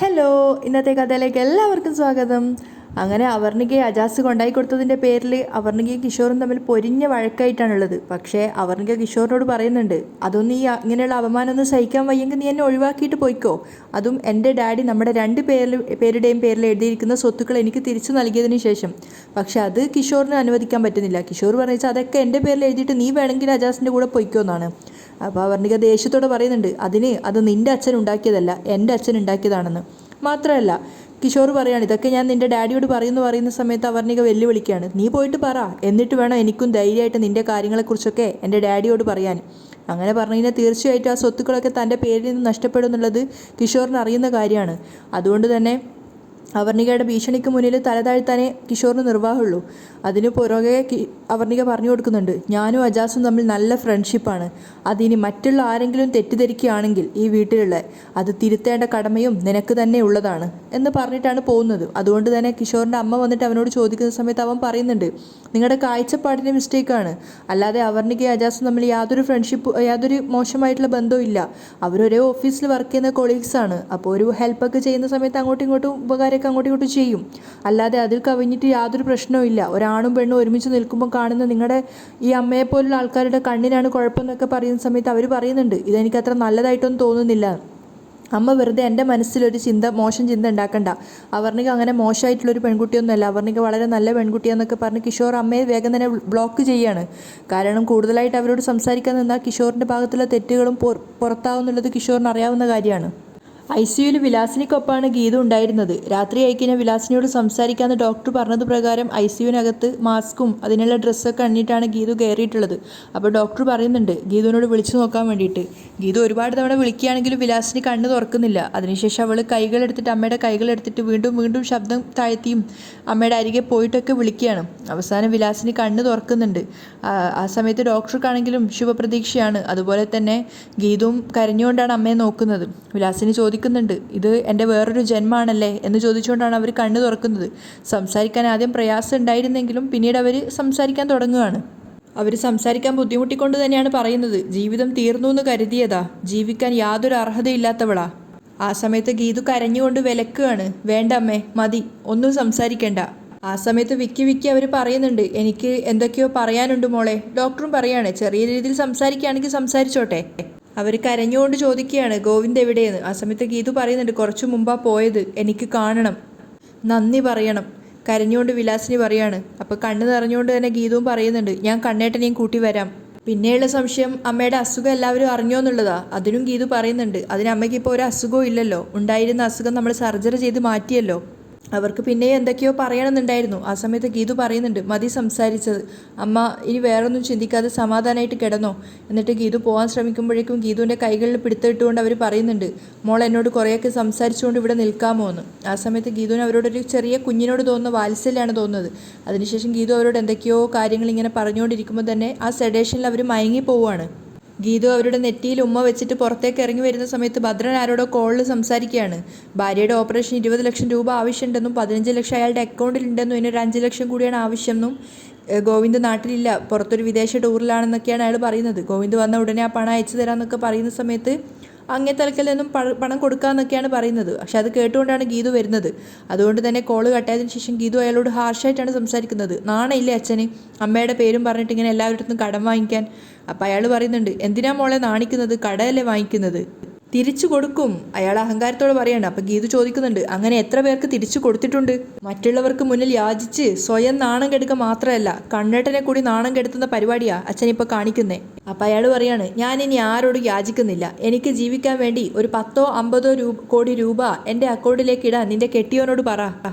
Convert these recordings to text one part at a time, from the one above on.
Hello, ഇന്നത്തെ കഥയിലേക്ക് എല്ലാവർക്കും സ്വാഗതം. അങ്ങനെ അവർണികയെ അജാസ് കൊണ്ടായി കൊടുത്തതിൻ്റെ പേരിൽ അവർണികയും കിഷോറും തമ്മിൽ പൊരിഞ്ഞ വഴക്കായിട്ടാണുള്ളത്. പക്ഷേ അവർണിക കിഷോറിനോട് പറയുന്നുണ്ട്, അതൊന്നും ഈ ഇങ്ങനെയുള്ള അപമാനമൊന്നും സഹിക്കാൻ വയ്യെങ്കിൽ നീ എന്നെ ഒഴിവാക്കിയിട്ട് പോയിക്കോ. അതും എൻ്റെ ഡാഡി നമ്മുടെ രണ്ട് പേരുടെയും പേരിൽ എഴുതിയിരിക്കുന്ന സ്വത്തുക്കൾ എനിക്ക് തിരിച്ചു നൽകിയതിന് ശേഷം. പക്ഷേ അത് കിഷോറിന് അനുവദിക്കാൻ പറ്റുന്നില്ല. കിഷോർ പറഞ്ഞാൽ അതൊക്കെ എൻ്റെ പേരിൽ എഴുതിയിട്ട് നീ വേണമെങ്കിൽ അജാസിൻ്റെ കൂടെ പോയിക്കോ എന്നാണ്. അപ്പോൾ അവർണിക ദേഷ്യത്തോടെ പറയുന്നുണ്ട്, അത് നിൻ്റെ അച്ഛൻ ഉണ്ടാക്കിയതല്ല, എൻ്റെ അച്ഛൻ ഉണ്ടാക്കിയതാണെന്ന്. മാത്രമല്ല കിഷോർ പറയാണ്, ഇതൊക്കെ ഞാൻ നിൻ്റെ ഡാഡിയോട് പറയുന്ന സമയത്ത് അവർണിക വെല്ലുവിളിക്കുകയാണ്, നീ പോയിട്ട് പറ, എന്നിട്ട് വേണം എനിക്കും ധൈര്യമായിട്ട് നിൻ്റെ കാര്യങ്ങളെക്കുറിച്ചൊക്കെ എൻ്റെ ഡാഡിയോട് പറയാൻ. അങ്ങനെ പറഞ്ഞു കഴിഞ്ഞാൽ തീർച്ചയായിട്ടും ആ സ്വത്തുക്കളൊക്കെ തൻ്റെ പേരിൽ നിന്ന് നഷ്ടപ്പെടും എന്നുള്ളത് കിഷോറിന് അറിയുന്ന കാര്യമാണ്. അതുകൊണ്ട് തന്നെ അവർണികയുടെ ഭീഷണിക്ക് മുന്നിൽ തലതാഴ്ത്താനേ കിഷോറിന് നിർവാഹമുള്ളൂ. അതിന് പുറകെ അവർണിക പറഞ്ഞു കൊടുക്കുന്നുണ്ട്, ഞാനും അജാസും തമ്മിൽ നല്ല ഫ്രണ്ട്ഷിപ്പാണ്. അതിനി മറ്റുള്ള ആരെങ്കിലും തെറ്റിദ്ധരിക്കുകയാണെങ്കിൽ ഈ വീട്ടിലുള്ള അത് തിരുത്തേണ്ട കടമയും നിനക്ക് തന്നെ ഉള്ളതാണ് എന്ന് പറഞ്ഞിട്ടാണ് പോകുന്നത്. അതുകൊണ്ട് തന്നെ കിഷോറിൻ്റെ അമ്മ വന്നിട്ട് അവനോട് ചോദിക്കുന്ന സമയത്ത് അവൻ പറയുന്നുണ്ട്, നിങ്ങളുടെ കാഴ്ചപ്പാടിൻ്റെ മിസ്റ്റേക്കാണ്, അല്ലാതെ അവർണികയും അജാസും തമ്മിൽ യാതൊരു മോശമായിട്ടുള്ള ബന്ധവും ഇല്ല. അവരൊരേ ഓഫീസിൽ വർക്ക് ചെയ്യുന്ന കൊളീഗ്സാണ്. അപ്പോൾ ഒരു ഹെൽപ്പൊക്കെ ചെയ്യുന്ന സമയത്ത് അങ്ങോട്ടും ഇങ്ങോട്ടും അങ്ങോട്ടും ഇങ്ങോട്ടും ചെയ്യും, അല്ലാതെ അതിൽ കവിഞ്ഞിട്ട് യാതൊരു പ്രശ്നവും ഇല്ല. ഒരാണും പെണ്ണും ഒരുമിച്ച് നിൽക്കുമ്പോൾ കാണുന്ന നിങ്ങളുടെ ഈ അമ്മയെപ്പോലുള്ള ആൾക്കാരുടെ കണ്ണിനാണ് കുഴപ്പമെന്നൊക്കെ പറയുന്ന സമയത്ത് അവർ പറയുന്നുണ്ട്, ഇതെനിക്കത്ര നല്ലതായിട്ടൊന്നും തോന്നുന്നില്ല. അമ്മ വെറുതെ എൻ്റെ മനസ്സിലൊരു മോശം ചിന്ത ഉണ്ടാക്കണ്ട. അവർണിക അങ്ങനെ മോശമായിട്ടുള്ളൊരു പെൺകുട്ടിയൊന്നുമല്ല, അവർണിക വളരെ നല്ല പെൺകുട്ടിയാന്നൊക്കെ പറഞ്ഞ് കിഷോർ അമ്മയെ വേഗം തന്നെ ബ്ലോക്ക് ചെയ്യാണ്. കാരണം കൂടുതലായിട്ട് അവരോട് സംസാരിക്കാൻ നിന്നാൽ കിഷോറിൻ്റെ ഭാഗത്തുള്ള തെറ്റുകളും പുറത്താവുന്നുള്ളത് കിഷോറിന് അറിയാവുന്ന കാര്യമാണ്. ICUവിൽ വിലാസിനിക്കൊപ്പമാണ് ഗീതു ഉണ്ടായിരുന്നത്. രാത്രി ആയിക്കഴിഞ്ഞാൽ വിലാസിനിയോട് സംസാരിക്കാമെന്ന് ഡോക്ടർ പറഞ്ഞത് പ്രകാരം ICUവിനകത്ത് മാസ്കും അതിനുള്ള ഡ്രസ്സൊക്കെ അണിഞ്ഞിട്ടാണ് ഗീതു കയറിയിട്ടുള്ളത്. അപ്പോൾ ഡോക്ടർ പറയുന്നുണ്ട് ഗീതുവിനോട് വിളിച്ചു നോക്കാൻ വേണ്ടിയിട്ട്. ഗീതു ഒരുപാട് തവണ വിളിക്കുകയാണെങ്കിലും വിലാസിനി കണ്ണ് തുറക്കുന്നില്ല. അതിനുശേഷം അവൾ അമ്മയുടെ കൈകളെടുത്തിട്ട് വീണ്ടും ശബ്ദം താഴ്ത്തിയും അമ്മയുടെ അരികെ പോയിട്ടൊക്കെ വിളിക്കുകയാണ്. അവസാനം വിലാസിനി കണ്ണ് തുറക്കുന്നുണ്ട്. ആ സമയത്ത് ഡോക്ടർക്കാണെങ്കിലും ശുഭപ്രതീക്ഷയാണ്. അതുപോലെ തന്നെ ഗീതുവും കരഞ്ഞുകൊണ്ടാണ് അമ്മയെ നോക്കുന്നത്. വിലാസിനി ചോദിക്കുന്നുണ്ട്, ഇത് എൻ്റെ വേറൊരു ജന്മമാണല്ലേ എന്ന് ചോദിച്ചുകൊണ്ടാണ് അവർ കണ്ണു തുറക്കുന്നത്. സംസാരിക്കാൻ ആദ്യം പ്രയാസം ഉണ്ടായിരുന്നെങ്കിലും പിന്നീട് അവർ സംസാരിക്കാൻ തുടങ്ങുകയാണ്. അവർ സംസാരിക്കാൻ ബുദ്ധിമുട്ടിക്കൊണ്ട് തന്നെയാണ് പറയുന്നത്, ജീവിതം തീർന്നു എന്ന് കരുതിയതാ, ജീവിക്കാൻ യാതൊരു അർഹതയില്ലാത്തവളാ. ആ സമയത്ത് ഗീതു കരഞ്ഞുകൊണ്ട് വിലക്കുകയാണ്, വേണ്ട അമ്മേ, മതി, ഒന്നും സംസാരിക്കേണ്ട. ആ സമയത്ത് വിക്കി അവർ പറയുന്നുണ്ട്, എനിക്ക് എന്തൊക്കെയോ പറയാനുണ്ട് മോളെ. ഡോക്ടറും പറയാണ്, ചെറിയ രീതിയിൽ സംസാരിക്കുകയാണെങ്കിൽ സംസാരിച്ചോട്ടെ. അവർ കരഞ്ഞുകൊണ്ട് ചോദിക്കുകയാണ്, ഗോവിന്ദ് എവിടെയെന്ന്. ആ സമയത്ത് ഗീതു പറയുന്നുണ്ട്, കുറച്ചു മുമ്പാ പോയത്, എനിക്ക് കാണണം, നന്ദി പറയണം. കരഞ്ഞുകൊണ്ട് വിലാസിനി പറയാണ്. അപ്പോൾ കണ്ണ് നിറഞ്ഞുകൊണ്ട് തന്നെ ഗീതുവും പറയുന്നുണ്ട്, ഞാൻ കണ്ണേട്ടനെയും കൂട്ടി വരാം. പിന്നെയുള്ള സംശയം അമ്മയുടെ അസുഖം എല്ലാവരും അറിഞ്ഞോ എന്നുള്ളതാ. അതിനും ഗീതു പറയുന്നുണ്ട്, അതിന് അമ്മയ്ക്ക് ഇപ്പോൾ ഒരു അസുഖവും ഇല്ലല്ലോ, ഉണ്ടായിരുന്ന അസുഖം നമ്മൾ സർജറി ചെയ്ത് മാറ്റിയല്ലോ. അവർക്ക് പിന്നെയും എന്തൊക്കെയോ പറയണമെന്നുണ്ടായിരുന്നു. ആ സമയത്ത് ഗീതു പറയുന്നുണ്ട്, മതി സംസാരിച്ചത്, അമ്മ ഇനി വേറൊന്നും ചിന്തിക്കാതെ സമാധാനമായിട്ട് കിടന്നോ. എന്നിട്ട് ഗീതു പോകാൻ ശ്രമിക്കുമ്പോഴേക്കും ഗീതുവിൻ്റെ കൈകളിൽ പിടുത്തിട്ടുകൊണ്ട് അവർ പറയുന്നുണ്ട്, മോൾ എന്നോട് കുറേയൊക്കെ സംസാരിച്ചുകൊണ്ട് ഇവിടെ നിൽക്കാമോ എന്ന്. ആ സമയത്ത് ഗീതുവിന് അവരോടൊരു ചെറിയ കുഞ്ഞിനോട് തോന്നുന്ന വാത്സല്യമാണ് തോന്നുന്നത്. അതിനുശേഷം ഗീതു അവരോട് എന്തൊക്കെയോ കാര്യങ്ങൾ ഇങ്ങനെ പറഞ്ഞുകൊണ്ടിരിക്കുമ്പോൾ തന്നെ ആ സെഡേഷനിൽ അവർ മയങ്ങി പോവുകയാണ്. ഗീതു അവരുടെ നെറ്റിയിൽ ഉമ്മ വെച്ചിട്ട് പുറത്തേക്ക് ഇറങ്ങി വരുന്ന സമയത്ത് ഭദ്രൻ ആരോടോ കോളിൽ സംസാരിക്കുകയാണ്. ഭാര്യയുടെ ഓപ്പറേഷൻ 20 ലക്ഷം രൂപ ആവശ്യമുണ്ടെന്നും 15 ലക്ഷം അയാളുടെ അക്കൗണ്ടിലുണ്ടെന്നും ഇതിനൊരു 5 ലക്ഷം കൂടിയാണ് ആവശ്യമെന്നും ഗോവിന്ദ് നാട്ടിലില്ല, പുറത്തൊരു വിദേശ ടൂറിലാണെന്നൊക്കെയാണ് അയാൾ പറയുന്നത്. ഗോവിന്ദ് വന്ന ഉടനെ ആ പണം അയച്ചു തരാമെന്നൊക്കെ പറയുന്ന സമയത്ത് അങ്ങേ തലക്കലൊന്നും പണം കൊടുക്കാമെന്നൊക്കെയാണ് പറയുന്നത്. പക്ഷെ അത് കേട്ടുകൊണ്ടാണ് ഗീതു വരുന്നത്. അതുകൊണ്ട് തന്നെ കോള് കട്ടായതിനു ശേഷം ഗീതു അയാളോട് ഹാർഷായിട്ടാണ് സംസാരിക്കുന്നത്. നാണയില്ലേ അച്ഛന് അമ്മയുടെ പേരും പറഞ്ഞിട്ട് ഇങ്ങനെ എല്ലാവരുടെ അടുത്തും കടം വാങ്ങിക്കാൻ? അപ്പം അയാൾ പറയുന്നുണ്ട്, എന്തിനാ മോളെ നാണിക്കുന്നത്, കടയല്ലേ വാങ്ങിക്കുന്നത്, തിരിച്ചു കൊടുക്കും, അയാൾ അഹങ്കാരത്തോടെ പറയാണ്. അപ്പം ഗീതു ചോദിക്കുന്നുണ്ട്, അങ്ങനെ എത്ര പേർക്ക് തിരിച്ചു കൊടുത്തിട്ടുണ്ട്? മറ്റുള്ളവർക്ക് മുന്നിൽ യാചിച്ച് സ്വയം നാണം കെടുക്കുക മാത്രമല്ല, കണ്ണേട്ടനെ കൂടി നാണം കെടുത്തുന്ന പരിപാടിയാ അച്ഛനിപ്പോൾ കാണിക്കുന്നേ. അപ്പം അയാൾ പറയാണ്, ഞാനിനി ആരോടും യാചിക്കുന്നില്ല, എനിക്ക് ജീവിക്കാൻ വേണ്ടി ഒരു 10-50 കോടി രൂപ എൻ്റെ അക്കൗണ്ടിലേക്ക് ഇടാൻ നിന്റെ കെട്ടിയോനോട് പറ.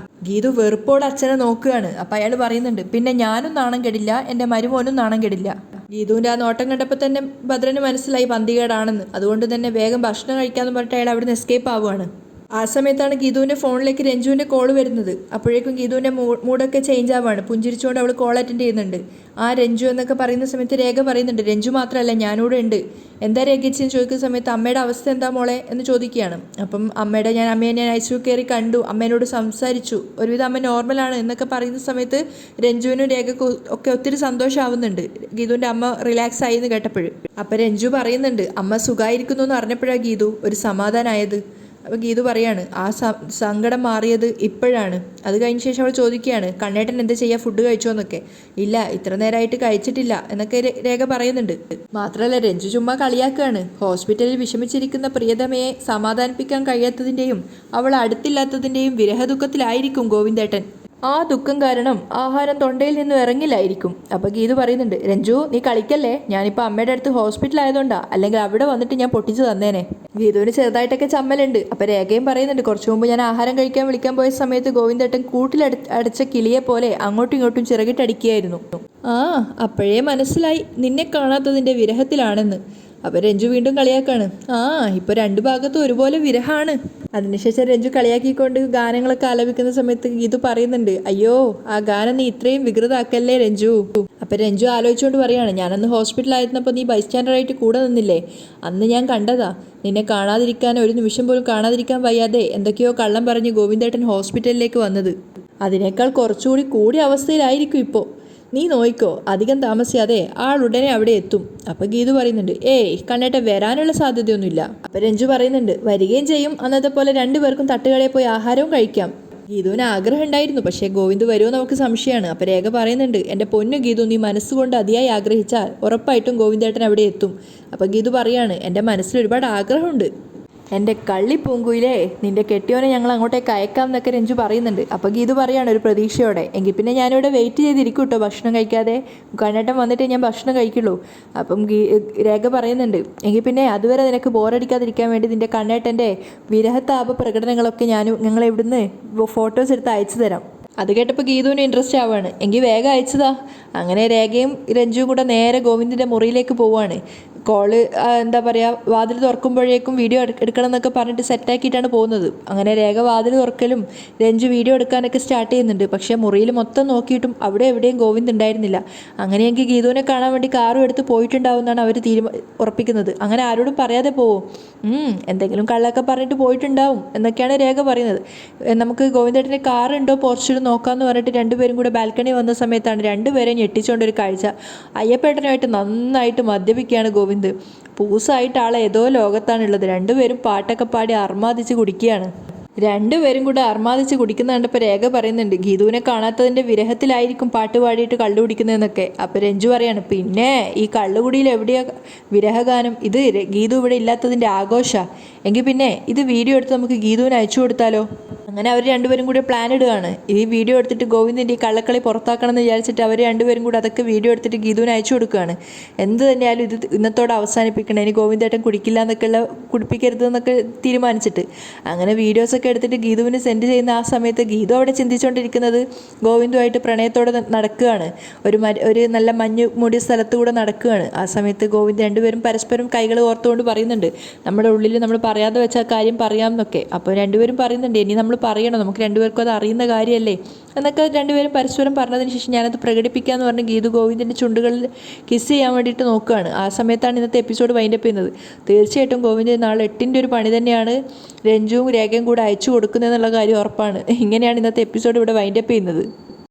ഗീതു വെറുപ്പോടെ അച്ഛനെ നോക്കുകയാണ്. അപ്പം അയാൾ പറയുന്നുണ്ട്, പിന്നെ ഞാനും നാണം കെടില്ല, എൻ്റെ മരുമോനും നാണം കെടില്ല. ഗീതുവിൻ്റെ ആ നോട്ടം കണ്ടപ്പോൾ തന്നെ ഭദ്രന് മനസ്സിലായി പന്തികേടാണെന്ന്. അതുകൊണ്ട് തന്നെ വേഗം ഭക്ഷണം കഴിക്കാമെന്ന് പറഞ്ഞിട്ട് അയാൾ അവിടുന്ന് എസ്കേപ്പ് ആവുകയാണ്. ആ സമയത്താണ് ഗീതുവിൻ്റെ ഫോണിലേക്ക് രഞ്ജുവിൻ്റെ കോൾ വരുന്നത്. അപ്പോഴേക്കും ഗീതുവിൻ്റെ മൂഡൊക്കെ ചേഞ്ച് ആവുകയാണ്. പുഞ്ചിരിച്ചുകൊണ്ട് അവൾ കോൾ അറ്റൻഡ് ചെയ്യുന്നുണ്ട്. ആ രഞ്ജു എന്നൊക്കെ പറയുന്ന സമയത്ത് രേഖ പറയുന്നുണ്ട്, രഞ്ജു മാത്രമല്ല ഞാനിവിടെ ഉണ്ട്. എന്താ രേഖച്ചെന്ന് ചോദിക്കുന്ന സമയത്ത് അമ്മയുടെ അവസ്ഥ എന്താ മോളെ എന്ന് ചോദിക്കുകയാണ്. അപ്പം അമ്മയെ ഞാൻ ICU കയറി കണ്ടു, അമ്മേനോട് സംസാരിച്ചു, ഒരുവിധം അമ്മ നോർമലാണ് എന്നൊക്കെ പറയുന്ന സമയത്ത് രഞ്ജുവിനും രേഖക്കും ഒക്കെ ഒത്തിരി സന്തോഷമാവുന്നുണ്ട്, ഗീതുവിൻ്റെ അമ്മ റിലാക്സ് ആയി എന്ന് കേട്ടപ്പോഴും. അപ്പം രഞ്ജു പറയുന്നുണ്ട്, അമ്മ സുഖമായിരിക്കുന്നു എന്ന് അറിഞ്ഞപ്പോഴാണ് ഗീതു ഒരു സമാധാനമായത്. അപ്പോൾ ഗീതു പറയാണ് ആ സങ്കടം മാറിയത് ഇപ്പോഴാണ്. അത് കഴിഞ്ഞ ശേഷം അവൾ ചോദിക്കുകയാണ് കണ്ണേട്ടൻ എന്താ ചെയ്യുക, ഫുഡ് കഴിച്ചോ എന്നൊക്കെ. ഇല്ല, ഇത്ര നേരമായിട്ട് കഴിച്ചിട്ടില്ല എന്നൊക്കെ രേഖ പറയുന്നുണ്ട്. മാത്രമല്ല രഞ്ജു ചുമ്മാ കളിയാക്കുകയാണ്. ഹോസ്പിറ്റലിൽ വിഷമിച്ചിരിക്കുന്ന പ്രിയതമയെ സമാധാനിപ്പിക്കാൻ കഴിയാത്തതിൻ്റെയും അവൾ അടുത്തില്ലാത്തതിൻ്റെയും വിരഹദുഃഖത്തിലായിരിക്കും ഗോവിന്ദേട്ടൻ. ആ ദുഃഖം കാരണം ആഹാരം തൊണ്ടയിൽ നിന്നും ഇറങ്ങില്ലായിരിക്കും. അപ്പോൾ ഗീതു പറയുന്നുണ്ട് രഞ്ജു നീ കളിക്കല്ലേ, ഞാനിപ്പോൾ അമ്മയുടെ അടുത്ത് ഹോസ്പിറ്റലായതുകൊണ്ടാ, അല്ലെങ്കിൽ അവിടെ വന്നിട്ട് ഞാൻ പൊട്ടിച്ചു തന്നേനെ. ഗീതുവിന് ചെറുതായിട്ടൊക്കെ ചമ്മലുണ്ട്. അപ്പോൾ രേഖയും പറയുന്നുണ്ട് കുറച്ചു മുമ്പ് ഞാൻ ആഹാരം കഴിക്കാൻ വിളിക്കാൻ പോയ സമയത്ത് ഗോവിന്ദേട്ടൻ അടച്ച കിളിയെ പോലെ അങ്ങോട്ടും ഇങ്ങോട്ടും ചിറകിട്ടടിക്കുകയായിരുന്നു. അപ്പോഴേ മനസ്സിലായി നിന്നെ കാണാത്തതിൻ്റെ വിരഹത്തിലാണെന്ന്. അപ്പോൾ രഞ്ജു വീണ്ടും കളിയാക്കാണ്. ഇപ്പോൾ രണ്ട് ഭാഗത്തും ഒരുപോലെ വിരഹമാണ്. അതിനുശേഷം രഞ്ജു കളിയാക്കിക്കൊണ്ട് ഗാനങ്ങളൊക്കെ ആലപിക്കുന്ന സമയത്ത് ഗീതു പറയുന്നുണ്ട് അയ്യോ ആ ഗാനം നീ ഇത്രയും വികൃതാക്കല്ലേ രഞ്ജു. അപ്പോൾ രഞ്ജു ആലോചിച്ചുകൊണ്ട് പറയാണ് ഞാനന്ന് ഹോസ്പിറ്റലായിരുന്നപ്പോൾ നീ ബൈസ്റ്റാൻഡറായിട്ട് കൂടെ നിന്നില്ലേ, അന്ന് ഞാൻ കണ്ടതാ. നിന്നെ കാണാതിരിക്കാൻ ഒരു നിമിഷം പോലും കാണാതിരിക്കാൻ വയ്യാതെ എന്തൊക്കെയോ കള്ളം പറഞ്ഞ് ഗോവിന്ദേട്ടൻ ഹോസ്പിറ്റലിലേക്ക് വന്നത്. അതിനേക്കാൾ കുറച്ചുകൂടി കൂടിയ അവസ്ഥയിലായിരിക്കും ഇപ്പോൾ. നീ നോയിക്കോ, അധികം താമസിയാതെ ആളുടനെ അവിടെ എത്തും. അപ്പോൾ ഗീതു പറയുന്നുണ്ട് കണ്ണേട്ട വരാനുള്ള സാധ്യതയൊന്നുമില്ല. അപ്പോൾ രഞ്ജു പറയുന്നുണ്ട് വരികയും ചെയ്യും, അന്നത്തെ പോലെ രണ്ടുപേർക്കും തട്ടുകടയിൽ പോയി ആഹാരവും കഴിക്കാം. ഗീതുവിന് ആഗ്രഹം ഉണ്ടായിരുന്നു, പക്ഷേ ഗോവിന്ദ് വരുമോ നമുക്ക് സംശയമാണ്. അപ്പോൾ രേഖ പറയുന്നുണ്ട് എൻ്റെ പൊന്നു ഗീതു, നീ മനസ്സുകൊണ്ട് അതിയായി ആഗ്രഹിച്ചാൽ ഉറപ്പായിട്ടും ഗോവിന്ദേട്ടൻ അവിടെ എത്തും. അപ്പോൾ ഗീതു പറയാണ് എൻ്റെ മനസ്സിൽ ഒരുപാട് ആഗ്രഹമുണ്ട്, എൻ്റെ കള്ളിപ്പൂങ്കുയിലേ നിൻ്റെ കെട്ടിയോനെ ഞങ്ങൾ അങ്ങോട്ടേക്ക് അയക്കാം എന്നൊക്കെ രഞ്ജു പറയുന്നുണ്ട്. അപ്പോൾ ഗീതു പറയാണ് ഒരു പ്രതീക്ഷയോടെ എങ്കിൽ പിന്നെ ഞാനിവിടെ വെയിറ്റ് ചെയ്തിരിക്കും കേട്ടോ, ഭക്ഷണം കഴിക്കാതെ കണ്ണേട്ടൻ വന്നിട്ടേ ഞാൻ ഭക്ഷണം കഴിക്കുള്ളൂ. അപ്പം രേഖ പറയുന്നുണ്ട് എങ്കിൽ പിന്നെ അതുവരെ നിനക്ക് ബോറടിക്കാതിരിക്കാൻ വേണ്ടി നിൻ്റെ കണ്ണേട്ടൻ്റെ വിരഹതാപ പ്രകടനങ്ങളൊക്കെ ഞങ്ങൾ ഇവിടുന്ന് ഫോട്ടോസ് എടുത്ത് അയച്ചു തരാം. അത് കേട്ടപ്പോൾ ഗീതുവിന് ഇൻട്രസ്റ്റ് ആവുകയാണ്. എങ്കിൽ വേഗം അയച്ചതാ. അങ്ങനെ രേഖയും രഞ്ജുവും കൂടെ നേരെ ഗോവിന്ദിൻ്റെ മുറിയിലേക്ക് പോവുകയാണ്. കോള് എന്താ പറയുക വാതിൽ തുറക്കുമ്പോഴേക്കും വീഡിയോ എടുക്കണം എന്നൊക്കെ പറഞ്ഞിട്ട് സെറ്റാക്കിയിട്ടാണ് പോകുന്നത്. അങ്ങനെ രേഖ വാതിൽ തുറക്കലും രഞ്ജു വീഡിയോ എടുക്കാനൊക്കെ സ്റ്റാർട്ട് ചെയ്യുന്നുണ്ട്. പക്ഷേ മുറിയിൽ മൊത്തം നോക്കിയിട്ടും അവിടെ എവിടെയും ഗോവിന്ദ് ഉണ്ടായിരുന്നില്ല. അങ്ങനെയെങ്കിൽ ഗീതുവിനെ കാണാൻ വേണ്ടി കാറും എടുത്ത് പോയിട്ടുണ്ടാവുമെന്നാണ് അവർ ഉറപ്പിക്കുന്നത്. അങ്ങനെ ആരോടും പറയാതെ പോവും, എന്തെങ്കിലും കള്ളൊക്കെ പറഞ്ഞിട്ട് പോയിട്ടുണ്ടാവും എന്നൊക്കെയാണ് രേഖ പറയുന്നത്. നമുക്ക് ഗോവിന്ദേട്ടൻ്റെ കാറുണ്ടോ പോർച്ചിൽ നോക്കാമെന്ന് പറഞ്ഞിട്ട് രണ്ടുപേരും കൂടെ ബാൽക്കണി വന്ന സമയത്താണ് രണ്ടുപേരെയും ഞെട്ടിച്ചുകൊണ്ടൊരു കാഴ്ച. അയ്യപ്പേട്ടനുമായിട്ട് നന്നായിട്ട് മദ്യപിക്കുകയാണ് ഗോവിന്ദ്. പൂസായിട്ട് ആളെ ഏതോ ലോകത്താണുള്ളത്. രണ്ടുപേരും പാട്ടൊക്കെ പാടി അർമാദിച്ച് കുടിക്കുകയാണ്. രണ്ടുപേരും കൂടെ അർമാദിച്ച് കുടിക്കുന്ന കണ്ടപ്പോൾ രേഖ പറയുന്നുണ്ട് ഗീതുവിനെ കാണാത്തതിൻ്റെ വിരഹത്തിലായിരിക്കും പാട്ട് പാടിയിട്ട് കള്ളു കുടിക്കുന്നതെന്നൊക്കെ. അപ്പോൾ രഞ്ജു പറയാണ് പിന്നെ ഈ കള്ളുകുടിയിൽ എവിടെയാ വിരഹഗാനം, ഇത് ഗീതു ഇവിടെ ഇല്ലാത്തതിൻ്റെ ആഘോഷമാണ്. എങ്കിൽ പിന്നെ ഇത് വീഡിയോ എടുത്ത് നമുക്ക് ഗീതുവിന് അയച്ചു കൊടുത്താലോ. അങ്ങനെ അവർ രണ്ടുപേരും കൂടി പ്ലാൻ ഇടുകയാണ്. ഈ വീഡിയോ എടുത്തിട്ട് ഗോവിന്ദിൻ്റെ ഈ കള്ളക്കളി പുറത്താക്കണം എന്ന് വിചാരിച്ചിട്ട് അവർ രണ്ടുപേരും കൂടി അതൊക്കെ വീഡിയോ എടുത്തിട്ട് ഗീതുവിന് അയച്ചു കൊടുക്കുകയാണ്. എന്ത് തന്നെയായാലും ഇത് ഇന്നത്തോടെ അവസാനിപ്പിക്കണം, ഇനി ഗോവിന്ദേട്ടൻ കുടിക്കില്ല എന്നൊക്കെയുള്ള കുടിപ്പിക്കരുത് എന്നൊക്കെ തീരുമാനിച്ചിട്ട് അങ്ങനെ വീഡിയോസൊക്കെ എടുത്തിട്ട് ഗീതുവിന് സെൻഡ് ചെയ്യുന്ന ആ സമയത്ത് ഗീതു അവിടെ ചിന്തിച്ചുകൊണ്ടിരിക്കുന്നത് ഗോവിന്ദുമായിട്ട് പ്രണയത്തോടെ നടക്കുകയാണ്. ഒരു നല്ല മഞ്ഞ് മൂടിയ സ്ഥലത്തുകൂടെ നടക്കുകയാണ്. ആ സമയത്ത് ഗോവിന്ദ് രണ്ടുപേരും പരസ്പരം കൈകൾ ഓർത്തുകൊണ്ട് പറയുന്നുണ്ട് നമ്മുടെ ഉള്ളിൽ നമ്മൾ പറയാതെ വെച്ച കാര്യം പറയാം എന്നൊക്കെ. അപ്പോൾ രണ്ടുപേരും പറയുന്നുണ്ട് ഇനി നമ്മൾ പറയണം, നമുക്ക് രണ്ടുപേർക്കും അത് അറിയുന്ന കാര്യമല്ലേ എന്നൊക്കെ രണ്ടുപേരും പരസ്പരം പറഞ്ഞതിന് ശേഷം ഞാനത് പ്രകടിപ്പിക്കാമെന്ന് പറഞ്ഞ് ഗീതു ഗോവിന്ദിൻ്റെ ചുണ്ടുകളിൽ കിസ് ചെയ്യാൻ വേണ്ടിയിട്ട് നോക്കുകയാണ്. ആ സമയത്താണ് ഇന്നത്തെ എപ്പിസോഡ് വൈൻഡപ്പ് ചെയ്യുന്നത്. തീർച്ചയായിട്ടും ഗോവിന്ദിന് നാളെ 8ൻ്റെ ഒരു പണി തന്നെയാണ് രഞ്ജുവും രേഖയും കൂടെ അയച്ചു കൊടുക്കുന്നതെന്നുള്ള കാര്യം ഉറപ്പാണ്. ഇങ്ങനെയാണ് ഇന്നത്തെ എപ്പിസോഡ് ഇവിടെ വൈൻഡപ്പ് ചെയ്യുന്നത്.